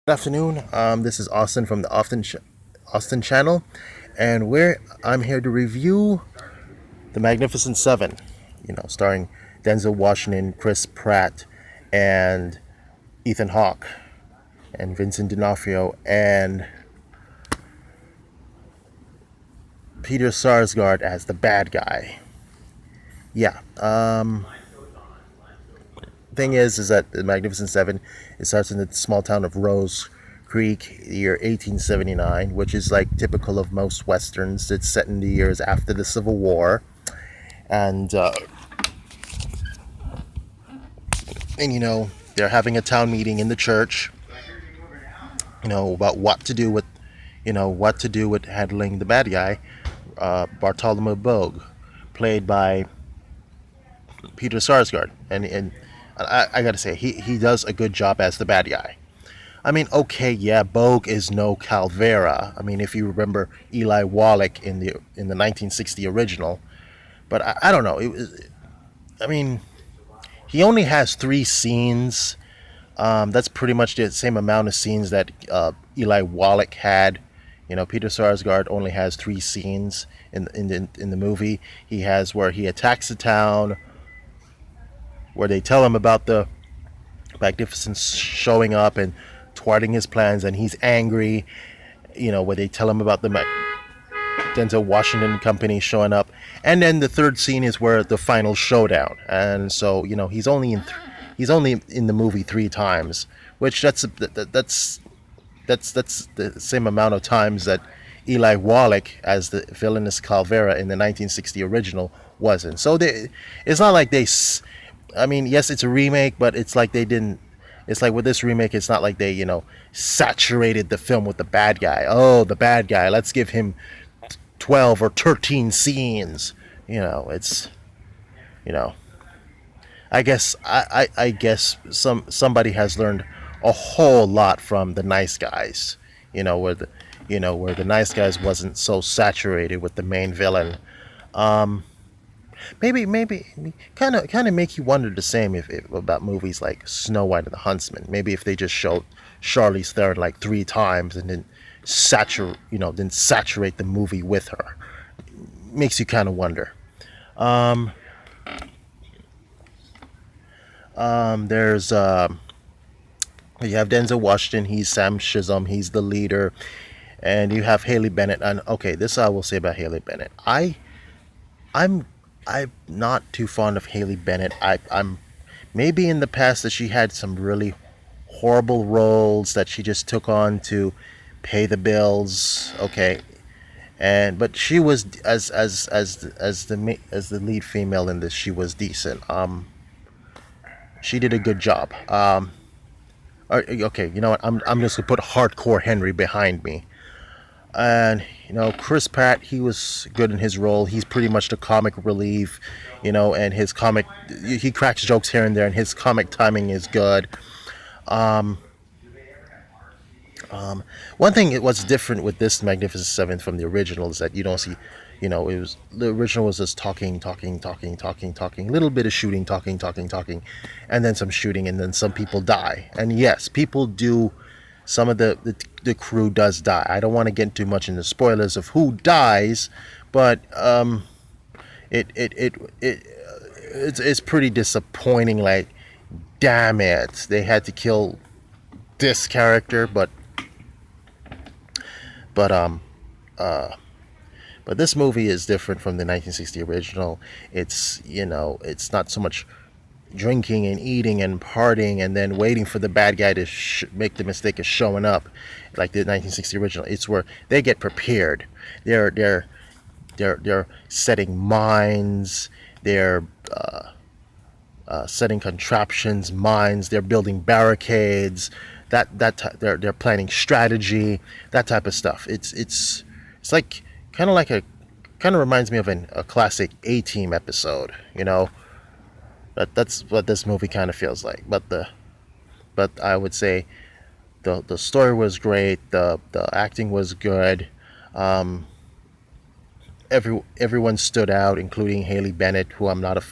Good afternoon. This is Austin from the Austin channel, and I'm here to review The Magnificent Seven. Starring Denzel Washington, Chris Pratt, and Ethan Hawke, and Vincent D'Onofrio, and Peter Sarsgaard as the bad guy. Yeah. Thing is that The Magnificent Seven, it starts in the small town of Rose Creek, year 1879, which is like typical of most westerns. It's set in the years after the Civil War, and they're having a town meeting in the church, about what to do with handling the bad guy, Bartholomew Bogue, played by Peter Sarsgaard, and I gotta say he does a good job as the bad guy. I mean, okay, yeah, Bogue is no Calvera. I mean, if you remember Eli Wallach in the 1960 original, but I don't know. I mean, he only has three scenes. That's pretty much the same amount of scenes that Eli Wallach had. Peter Sarsgaard only has three scenes in the movie. He has where he attacks the town, where they tell him about the Magnificents showing up and thwarting his plans, and he's angry. Where they tell him about the Denzel Washington Company showing up, and then the third scene is where the final showdown. And so he's only in the movie three times, which that's the same amount of times that Eli Wallach as the villainous Calvera in the 1960 original wasn't. So it's not like I mean, yes, it's a remake, but it's like they didn't. It's like with this remake, it's not like they saturated the film with the bad guy. Oh, the bad guy. Let's give him 12 or 13 scenes. It's you know. I guess somebody has learned a whole lot from The Nice Guys. Where The Nice Guys wasn't so saturated with the main villain. Maybe kind of make you wonder the same if about movies like Snow White and the Huntsman. Maybe if they just showed Charlize Theron like three times and then saturate the movie with her. Makes you kind of wonder. There's You have Denzel Washington. He's Sam Shizum. He's the leader, and you have Haley Bennett. And okay, this I will say about Haley Bennett. I'm I'm not too fond of Haley Bennett. I'm maybe in the past that she had some really horrible roles that she just took on to pay the bills. Okay, but she was as the lead female in this, she was decent. She did a good job. Okay, you know what? I'm just gonna put Hardcore Henry behind me. And Chris Pratt, he was good in his role. He's pretty much the comic relief, and his comic, he cracks jokes here and there, and his comic timing is good. Um, One thing it was different with this Magnificent Seven from the original is that you don't see, it was the original was just talking, talking, talking, talking, talking, a little bit of shooting, talking, talking, talking, and then some shooting, and then some people die. And yes, people do. Some of the crew does die. I don't want to get too much into spoilers of who dies, but it it it, it it's pretty disappointing. Like, damn it, they had to kill this character, but uh but this movie is different from the 1960 original. It's not so much drinking and eating and partying and then waiting for the bad guy to make the mistake of showing up like the 1960 original. It's where they get prepared. They're setting mines. They're setting contraptions, mines. They're building barricades. They're planning strategy. That type of stuff. It's like kind of reminds me of a classic A Team episode. That's what this movie kind of feels like. But I would say the story was great. The acting was good. Um, everyone stood out, including Haley Bennett, who I'm not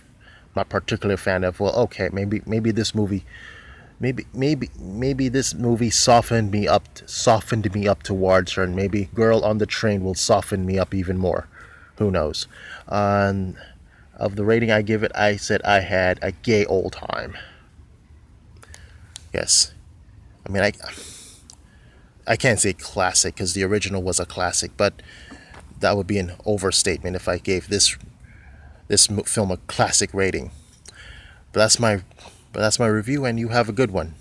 particularly a fan of. Well, okay, maybe this movie maybe this movie softened me up towards her, and maybe Girl on the Train will soften me up even more. Who knows? And of the rating I give it, I said I had a gay old time. Yes. I mean, I can't say classic because the original was a classic, but that would be an overstatement if I gave this film a classic rating. But that's my review, and you have a good one.